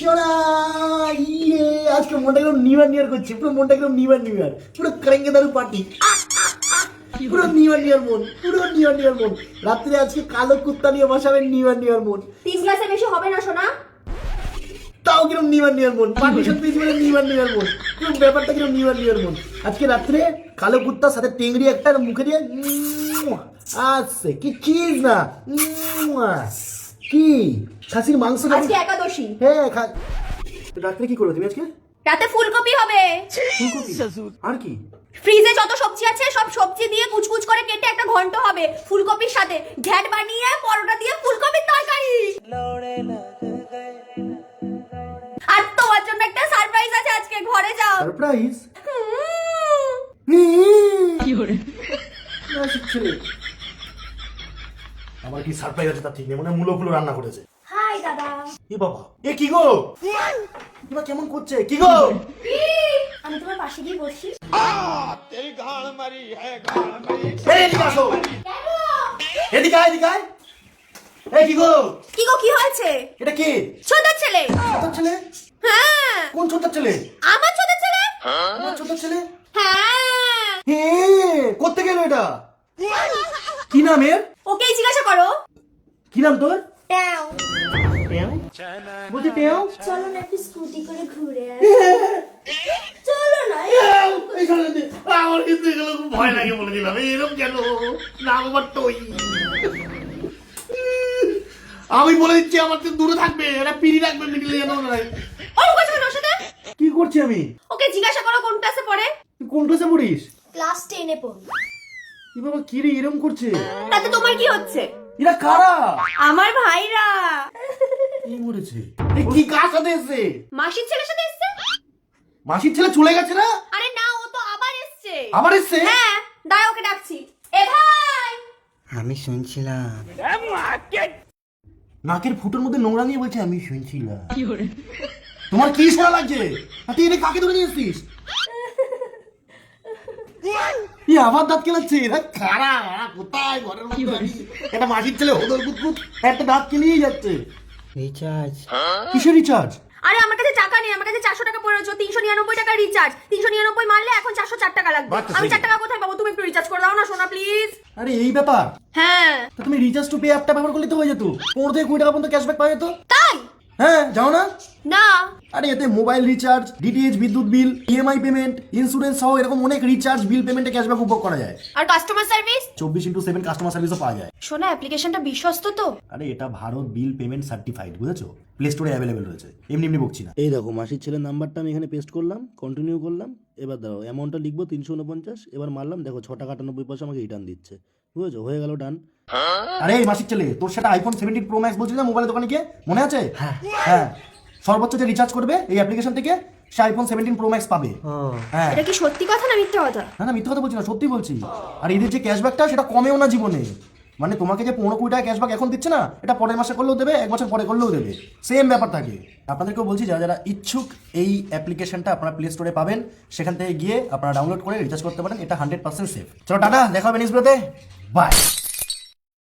সোনা ইয়ে আজকে মনটা একদম নিউ ইয়ার করছে, পুরো মনটা একদম নিউ ইয়ার, পুরো করেঙ্গে দারু পার্টি, পুরো নিউ ইয়ার মন, পুরো নিউ ইয়ার মন। রাত্রে আজকে কালো কুত্তা নিয়ে বসাবেন নিউ ইয়ার মন। 3 গ্লাসে বেশি হবে না সোনা। তাও কিরম নিউ ইয়ার মন, পারমিশন পেয়েছি বলে নিউ ইয়ার মন, পুরো ব্যাপারটা কিরম নিউ ইয়ার মন। আজকে রাত্রে কালো কুত্তার সাথে টেংরি একটা মুখে দিয়ে আসছে, কি চিজ না কি খাসির মাংস আজকে একাদশী। হ্যাঁ রাত্রে কি করবে তুমি আজকে? রাতে ফুলকপি হবে। ফুলকপি আর কি? ফ্রিজে যত সবজি আছে সব সবজি দিয়ে কুচকুচ করে কেটে একটা ঘন্ট হবে ফুলকপির সাথে, ঘ্যাট বানিয়ে পরোটা দিয়ে ফুলকপির তরকারি। আর তোমার জন্য একটা সারপ্রাইজ আছে আজকে, ঘরে যাও। সারপ্রাইজ? কি করে আমার কি সারপ্রাইজ আছে তা ঠিক নেই, মনে হয় মুলো রান্না করেছে। হাই দাদা। এ বাবা, এ কি গো তোমরা কেমন করছে কি গো? আমি তোমার পাশে গিয়ে বসি। তেরি গাল মারি হ্যায় গাল মারি। এদিকে আসো, এদিকে আয়, এদিকে আয়। এ কি গো কি হয়েছে? এটা কি? ছোট ছেলে। ছোট ছেলে? হ্যাঁ। কোন ছোট ছেলে? আমার ছোট ছেলে। আমার ছোট ছেলে? হ্যাঁ। হে করতে গেল এটা? কি নাম এর? ওকেই জিজ্ঞাসা করো। কি নাম তোর? ট্যাও। বলছি টেও? চলো না একটু স্কুটি করে ঘুরে আসি। চলো না। আমার কিন্তু এগুলো খুব ভয় লাগে বলে দিলাম, এরকম কেন নাম আমার টই। আমি বলে দিচ্ছি আমার থেকে দূরে থাকবে, এটা পিড়ি রাখবে মিডিলে যেন নয়। ওর কাছে ওর সাথে কি করছি আমি? ওকে জিজ্ঞাসা করো কোন ক্লাসে পড়ে। তুই কোন ক্লাসে পড়িস? ক্লাস 10 এ পড়ে। কি বাবা কি রে এরকম করছে? তাতে তোমার কি হচ্ছে? এরা কারা? আমার ভাইরা। কি মরেছে? এ কি কার সাথে এসেছে? মাসির ছেলের সাথে এসেছে। মাসির ছেলে চলে গেছে না? আরে না, ও তো আবার এসেছে। আবার এসেছে? হ্যাঁ, দাঁড়া ওকে ডাকছি। এ ভাই। আমি শুনছিলাম। নাকের ফুটোর মধ্যে নোংরা নিয়ে বলছে আমি শুনছিলাম। তোমার কি শোনা লাগছে? আর তুই এটা কাকে ধরে নিয়ে এসেছিস? আবার দাঁত কেলাচ্ছে, এরা খারা কোথায় ঘরের মধ্যে? একটা মাসির ছেলে হোদর কুতকুত একটা দাঁত কেলিয়ে যাচ্ছে। রিচার্জ। কিসের রিচার্জ? আরে আমার কাছে টাকা নেই, আমার কাছে 400 টাকা পড়ে রয়েছে, 399 টাকা রিচার্জ। 399 মারলে এখন 404 টাকা লাগবে। আমি 4 টাকা কোথায় পাবো? তুমি একটু রিচার্জ করে দাও না সোনা প্লিজ। আরে এই ব্যাপার? হ্যাঁ। তা তুমি রিচার্জ টু পে অ্যাপটা ব্যবহার করলে তো হয়ে যেত, 15 থেকে 20 টাকা পর্যন্ত ক্যাশব্যাক পাওয়া যেত। তাই? হ্যাঁ যাও না? না। আরে এতে মোবাইল রিচার্জ, ডিটিএইচ বিদ্যুৎ বিল, ইএমআই পেমেন্ট, ইন্স্যুরেন্স সহ এরকম অনেক রিচার্জ বিল পেমেন্টে ক্যাশব্যাক উপভোগ করা যায়। আর কাস্টমার সার্ভিস? 24/7 কাস্টমার সার্ভিসও পাওয়া যায়। সোনা অ্যাপ্লিকেশনটা বিশ্বস্ত তো? আরে এটা ভারত বিল পেমেন্ট সার্টিফাইড, বুঝেছো? প্লে স্টোরে অ্যাভেলেবেল রয়েছে, এমনি এমনি বকছি না। এই দেখো মাসির ছেলের নাম্বারটা আমি এখানে পেস্ট করলাম, কন্টিনিউ করলাম। এবার দাও অ্যামাউন্টটা লিখবো 349, এবার মারলাম, দেখো 6 টাকা 98 পয়সা আমাকে রিটার্ন দিচ্ছে। বুঝেছো? হয়ে গেল ডান। আরে এই মাসিক ছেলে, তোর সেটা আইফোন 17 প্রো ম্যাক্স বলছিস না মোবাইলের দোকানে গিয়ে, মনে আছে? হ্যাঁ সর্বোচ্চ যে রিচার্জ করবে এই অ্যাপ্লিকেশন থেকে সে আইফোন 17 প্রো ম্যাক্স পাবে। হ্যাঁ এটা কি সত্যি কথা না মিথ্যা কথা? না মিথ্যা কথা বলছি না, সত্যি বলছি। আর এদের যে ক্যাশব্যাকটা সেটা কমেও না জীবনে, মানে তোমাকে যে 15-20 টাকা ক্যাশব্যাক এখন দিচ্ছে না, এটা পরের মাসে করলেও দেবে, 1 বছর পরে করলেও দেবে, সেম ব্যাপার থাকে। আপনাদেরকেও বলছি যারা যারা ইচ্ছুক এই অ্যাপ্লিকেশনটা আপনারা প্লে স্টোরে পাবেন, সেখান থেকে গিয়ে আপনারা ডাউনলোড করে রিচার্জ করতে পারেন, এটা 100% সেফ। চলো টাটা, দেখা হবে নেক্সট ভিডিওতে, বাই।